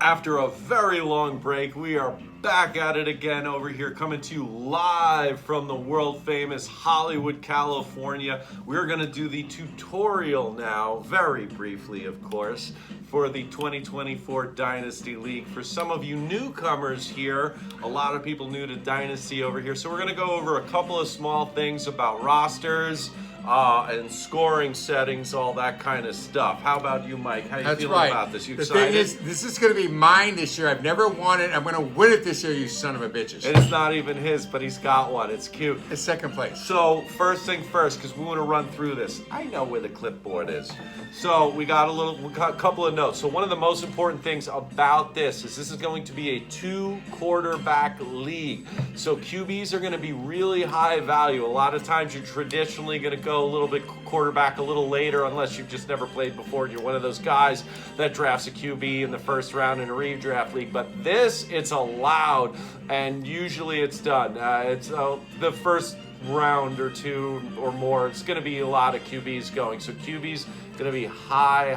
After a very long break, we are back at it again over here, coming to you live from the world famous Hollywood, California. We're going to do the tutorial now, very briefly, of course, for the 2024 Dynasty League. For some of you newcomers here, a lot of people new to Dynasty over here, so we're going to go over a couple of small things about rosters, and scoring settings, all that kind of stuff. How about you, Mike? How you feeling about this? You excited? The thing is, this is going to be mine this year. I've never won it. I'm going to win it this year, you son of a bitches. And it's not even his, but he's got one. It's cute. It's second place. So first thing first, because we want to run through this. I know where the clipboard is. So we got a couple of notes. So one of the most important things about this is going to be a 2-quarterback league. So QBs are going to be really high value. A lot of times you're traditionally going to go a little bit quarterback a little later, unless you've just never played before and you're one of those guys that drafts a QB in the first round in a redraft league. But this, it's allowed, and usually it's done. It's the first round or two or more, it's going to be a lot of QBs going. So QBs going to be high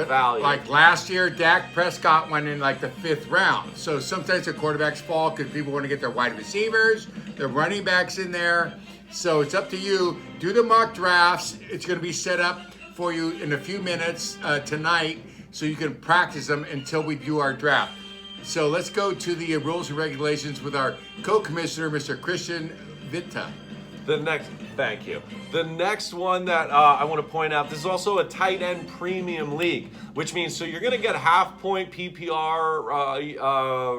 value. Like last year, Dak Prescott went in like the 5th round. So sometimes the quarterbacks fall because people want to get their wide receivers, their running backs in there. So it's up to you. Do the mock drafts. It's going to be set up for you in a few minutes tonight, so you can practice them until we do our draft. So let's go to the rules and regulations with our co-commissioner, Mr. Christian Vitta. Thank you. The next one that I want to point out, this is also a tight end premium league, which means so you're going to get half-point PPR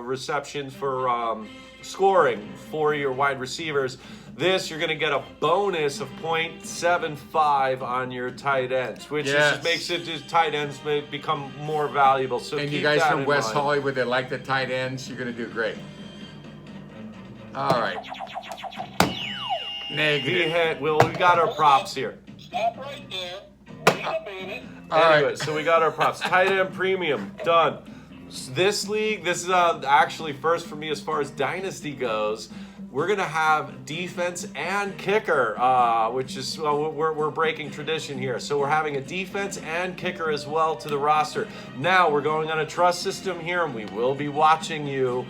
receptions for scoring for your wide receivers. This, you're going to get a bonus of 0.75 on your tight ends, which just makes it just tight ends become more valuable. So and keep you guys that from in West mind. Hollywood that like the tight ends, you're going to do great. All right. Negative. We got our props here. Stop right there. Wait a minute. Anyway, so we got our props. Tight end premium, done. This league, this is actually first for me as far as Dynasty goes. We're going to have defense and kicker, which is, we're breaking tradition here. So we're having a defense and kicker as well to the roster. Now we're going on a trust system here, and we will be watching you.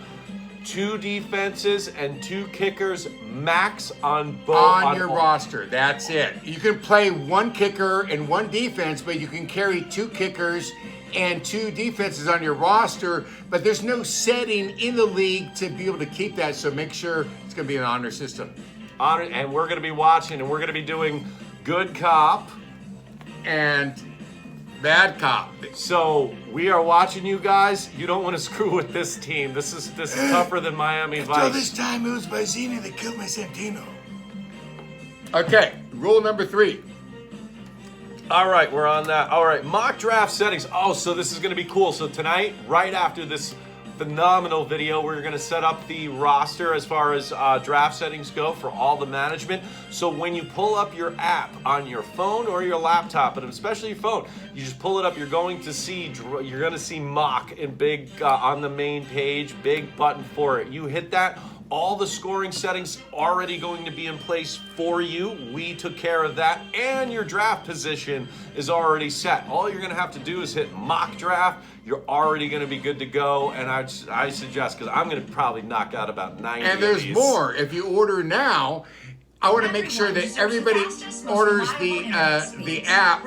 2 defenses and 2 kickers max on both. On your roster, that's it. You can play 1 kicker and 1 defense, but you can carry 2 kickers and 2 defenses on your roster, but there's no setting in the league to be able to keep that, so make sure it's going to be an honor system. Honor, and we're going to be watching, and we're going to be doing good cop and bad cop. So we are watching you guys. You don't want to screw with this team. This is tougher than Miami Vice. Until this time, it was Bazzini that killed my Santino. Okay, rule number 3. All right, we're on that. All right, mock draft settings. Oh, so this is going to be cool. So tonight, right after this phenomenal video, we're going to set up the roster as far as draft settings go for all the management. So when you pull up your app on your phone or your laptop, but especially your phone, you just pull it up. You're going to see mock in big on the main page, big button for it. You hit that. All the scoring settings already going to be in place for you. We took care of that, and your draft position is already set. All you're going to have to do is hit mock draft. You're already going to be good to go, and I suggest, because I'm going to probably knock out about 90 And there's of these. more. If you order now, I want to make sure that everybody orders the app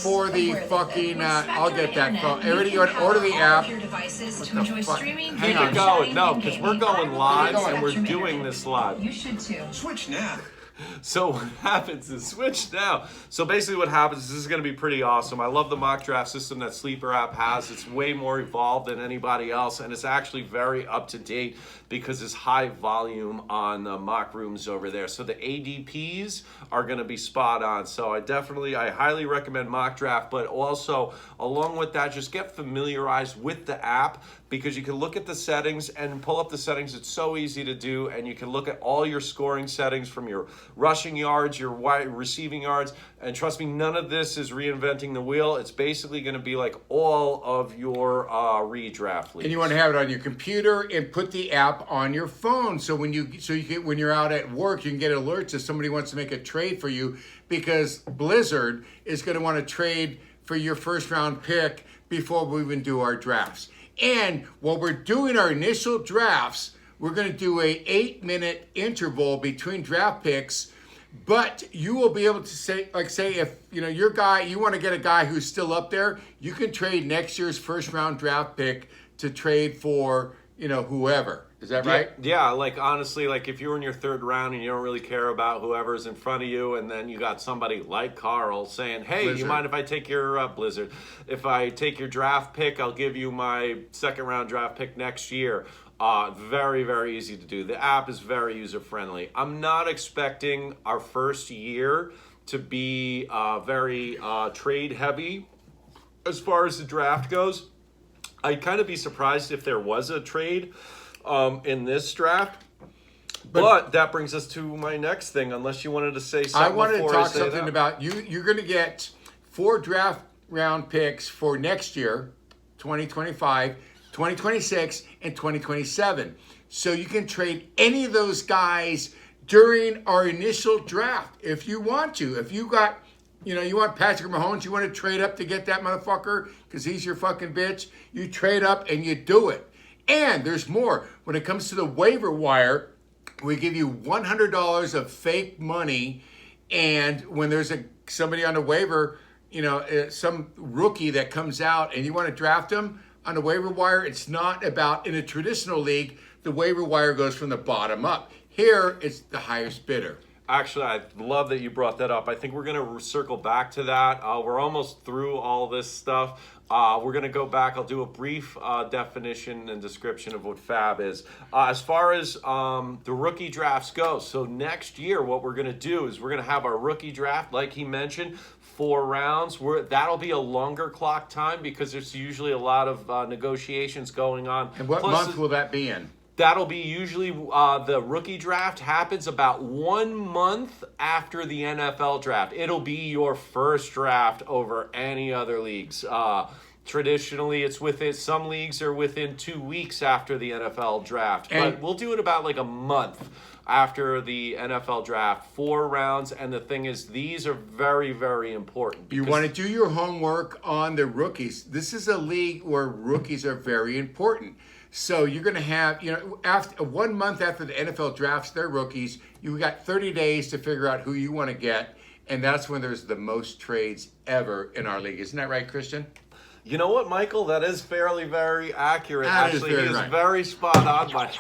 for the fucking. I'll get that phone. Everybody order the app. Keep it going. No, because we're going live, and we're doing this live. You should too. Switch now. So what happens is switch now. So basically what happens is this is going to be pretty awesome. I love the mock draft system that Sleeper app has. It's way more evolved than anybody else, and it's actually very up to date because it's high volume on the mock rooms over there. So the ADPs are going to be spot on. So I highly recommend mock draft, but also along with that, just get familiarized with the app, because you can look at the settings and pull up the settings. It's so easy to do, and you can look at all your scoring settings from your rushing yards, your wide receiving yards, and trust me, none of this is reinventing the wheel. It's basically going to be like all of your redraft leagues. And you want to have it on your computer and put the app on your phone, so when you're out at work, you can get alerts if somebody wants to make a trade for you, because Blizzard is going to want to trade for your first round pick before we even do our drafts. And while we're doing our initial drafts, we're going to do a 8-minute interval between draft picks. But you will be able to say if your guy, you want to get a guy who's still up there, you can trade next year's first round draft pick to trade for whoever. Is that right? Yeah, like honestly, like if you're in your third round and you don't really care about whoever's in front of you, and then you got somebody like Carl saying, "Hey, Blizzard. you mind if I take your Blizzard? If I take your draft pick, I'll give you my second round draft pick next year." Very, very easy to do. The app is very user friendly. I'm not expecting our first year to be very trade heavy as far as the draft goes. I'd kind of be surprised if there was a trade in this draft. But that brings us to my next thing, unless you wanted to say something. I wanted to talk say something that. about you're going to get 4 draft round picks for next year, 2025, 2026, and 2027. So you can trade any of those guys during our initial draft if you want to. If you got, you want Patrick Mahomes, you want to trade up to get that motherfucker because he's your fucking bitch, you trade up and you do it. And there's more. When it comes to the waiver wire, we give you $100 of fake money. And when there's somebody on the waiver, some rookie that comes out and you want to draft him, on the waiver wire, it's not about, in a traditional league, the waiver wire goes from the bottom up. Here, it's the highest bidder. Actually, I love that you brought that up. I think we're going to circle back to that. We're almost through all this stuff. We're going to go back. I'll do a brief definition and description of what Fab is. As far as the rookie drafts go, so next year what we're going to do is we're going to have our rookie draft, like he mentioned, 4 rounds. That'll be a longer clock time because there's usually a lot of negotiations going on. And what month will that be in? That'll be usually the rookie draft happens about 1 month after the NFL draft. It'll be your first draft over any other leagues. Traditionally, it's within some leagues are within 2 weeks after the NFL draft, but we'll do it about like a month after the NFL draft. 4 rounds, and the thing is, these are very, very important. You want to do your homework on the rookies. This is a league where rookies are very important. So you're going to have, after 1 month after the NFL drafts their rookies, you got 30 days to figure out who you want to get, and that's when there's the most trades ever in our league. Isn't that right, Christian? You know what, Michael? That is fairly very accurate. Actually, he is right. very spot on, Mike.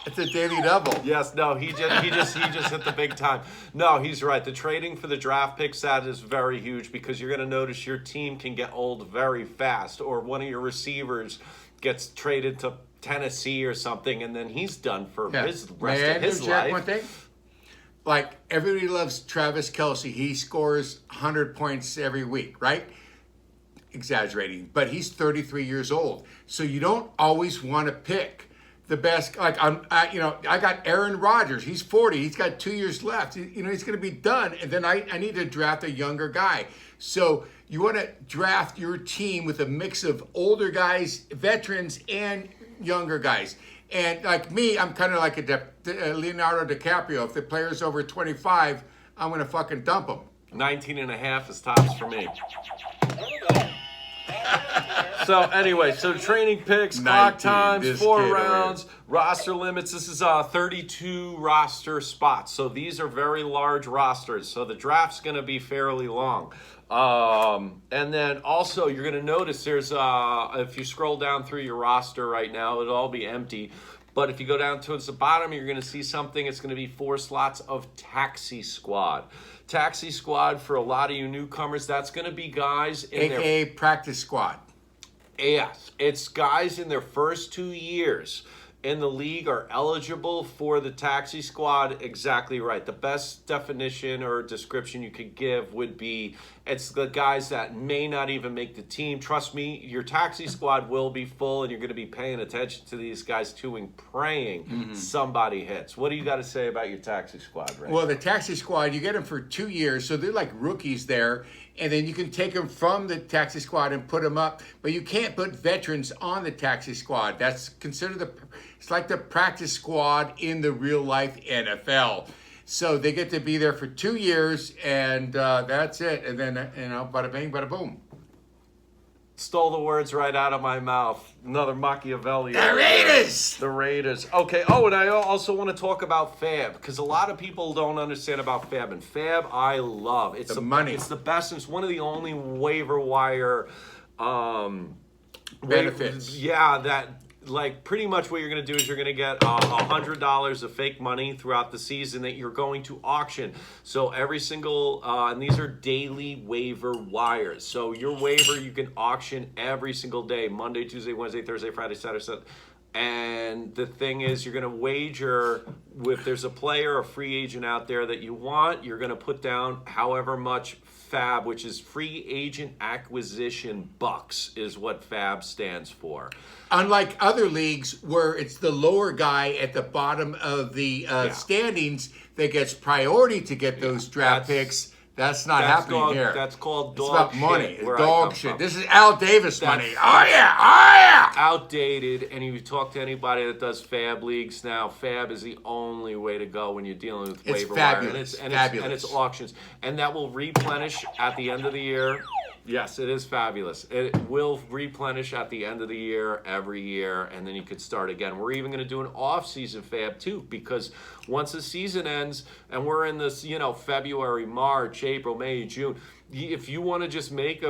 It's a daily double. Yes, no, he just hit the big time. No, he's right. The trading for the draft picks, that is very huge because you're going to notice your team can get old very fast, or one of your receivers gets traded to Tennessee or something, and then he's done for his rest of his life. One thing? Like, everybody loves Travis Kelce. He scores 100 points every week, right? Exaggerating, but he's 33 years old. So you don't always want to pick the best. Like I got Aaron Rodgers. He's 40. He's got 2 years left. He's going to be done. And then I need to draft a younger guy. So you want to draft your team with a mix of older guys, veterans, and younger guys. And like me, I'm kind of like a Leonardo DiCaprio. If the player's over 25, I'm going to fucking dump him. 19 and a half is tops for me. So anyway, so training picks, clock times, 4 rounds, roster limits. This is 32 roster spots. So these are very large rosters. So the draft's going to be fairly long. And then also you're going to notice there's, if you scroll down through your roster right now, it'll all be empty. But if you go down towards the bottom, you're going to see something. It's going to be 4 slots of taxi squad. Taxi squad, for a lot of you newcomers, that's going to be guys in AKA practice squad. Yes, it's guys in their first 2 years in the league are eligible for the taxi squad. Exactly right. The best definition or description you could give would be it's the guys that may not even make the team. Trust me, your taxi squad will be full, and you're going to be paying attention to these guys too and praying somebody hits. What do you got to say about your taxi squad, Ray? Well, the taxi squad, you get them for 2 years, so they're like rookies there. And then you can take them from the taxi squad and put them up. But you can't put veterans on the taxi squad. That's considered it's like the practice squad in the real life NFL. So they get to be there for 2 years, and that's it. And then, bada bing, bada boom. Stole the words right out of my mouth. Another Machiavelli. The Raiders! The Raiders. Okay. Oh, and I also want to talk about Fab because a lot of people don't understand about Fab. And Fab, I love. It's The money. It's the best. It's one of the only waiver wire Benefits. Yeah, that. Like pretty much what you're going to do is you're going to get $100 of fake money throughout the season that you're going to auction. So every single, and these are daily waiver wires. So your waiver you can auction every single day, Monday, Tuesday, Wednesday, Thursday, Friday, Saturday, Sunday. And the thing is, you're going to wager if there's a player, a free agent out there that you want, you're going to put down however much FAB, which is free agent acquisition bucks, is what FAB stands for. Unlike other leagues where it's the lower guy at the bottom of the standings that gets priority to get those draft picks, that's not happening here. That's called It's dog about money. shit. It's where I dog come shit. from. This is Al Davis money. That's- Oh yeah, oh yeah. Outdated, and if you talk to anybody that does Fab leagues now, Fab is the only way to go when you're dealing with It's waiver fabulous. wire. Fabulous. And it's auctions, and that will replenish at the end of the year. Yes, it is fabulous. It will replenish at the end of the year every year, and then you could start again. We're even going to do an off-season Fab too, because once the season ends and we're in this, February, March, April, May, June, if you want to just make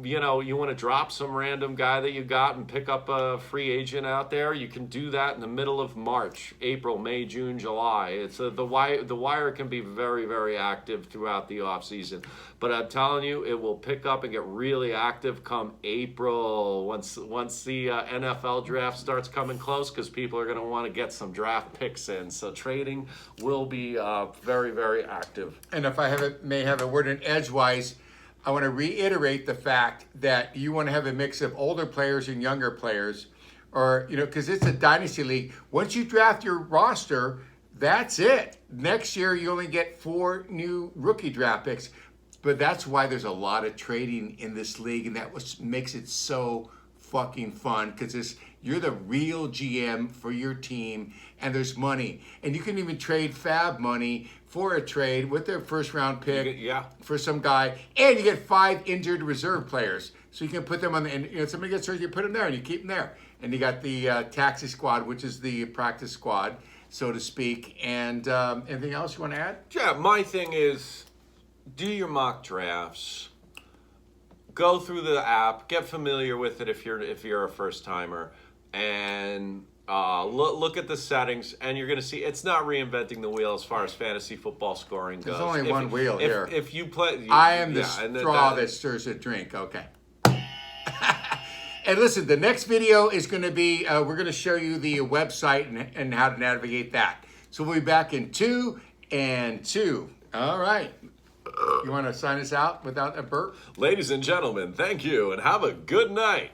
you want to drop some random guy that you got and pick up a free agent out there, you can do that in the middle of March, April, May, June, July. It's the wire can be very, very active throughout the off season, but I'm telling you, it will pick up and get really active come April once the NFL draft starts coming close, because people are going to want to get some draft picks in. So trading will be very, very active. And if I may have a word in edgewise, I want to reiterate the fact that you want to have a mix of older players and younger players, or, because it's a dynasty league. Once you draft your roster, that's it. Next year, you only get 4 new rookie draft picks. But that's why there's a lot of trading in this league, and makes it so fucking fun, because you're the real GM for your team, and there's money. And you can even trade Fab money for a trade with their first round pick for some guy, and you get 5 injured reserve players. So you can put them on and somebody gets hurt, you put them there, and you keep them there. And you got the taxi squad, which is the practice squad, so to speak. And anything else you want to add? Yeah, my thing is, do your mock drafts. Go through the app, get familiar with it if you're a first timer, and look at the settings, and you're going to see it's not reinventing the wheel as far as fantasy football scoring goes. There's only one wheel here. If you play, I am the straw that stirs the drink. Okay. And listen, the next video is going to be we're going to show you the website and how to navigate that. So we'll be back in 2 and 2. All right. You want to sign us out without a burp? Ladies and gentlemen, thank you, and have a good night.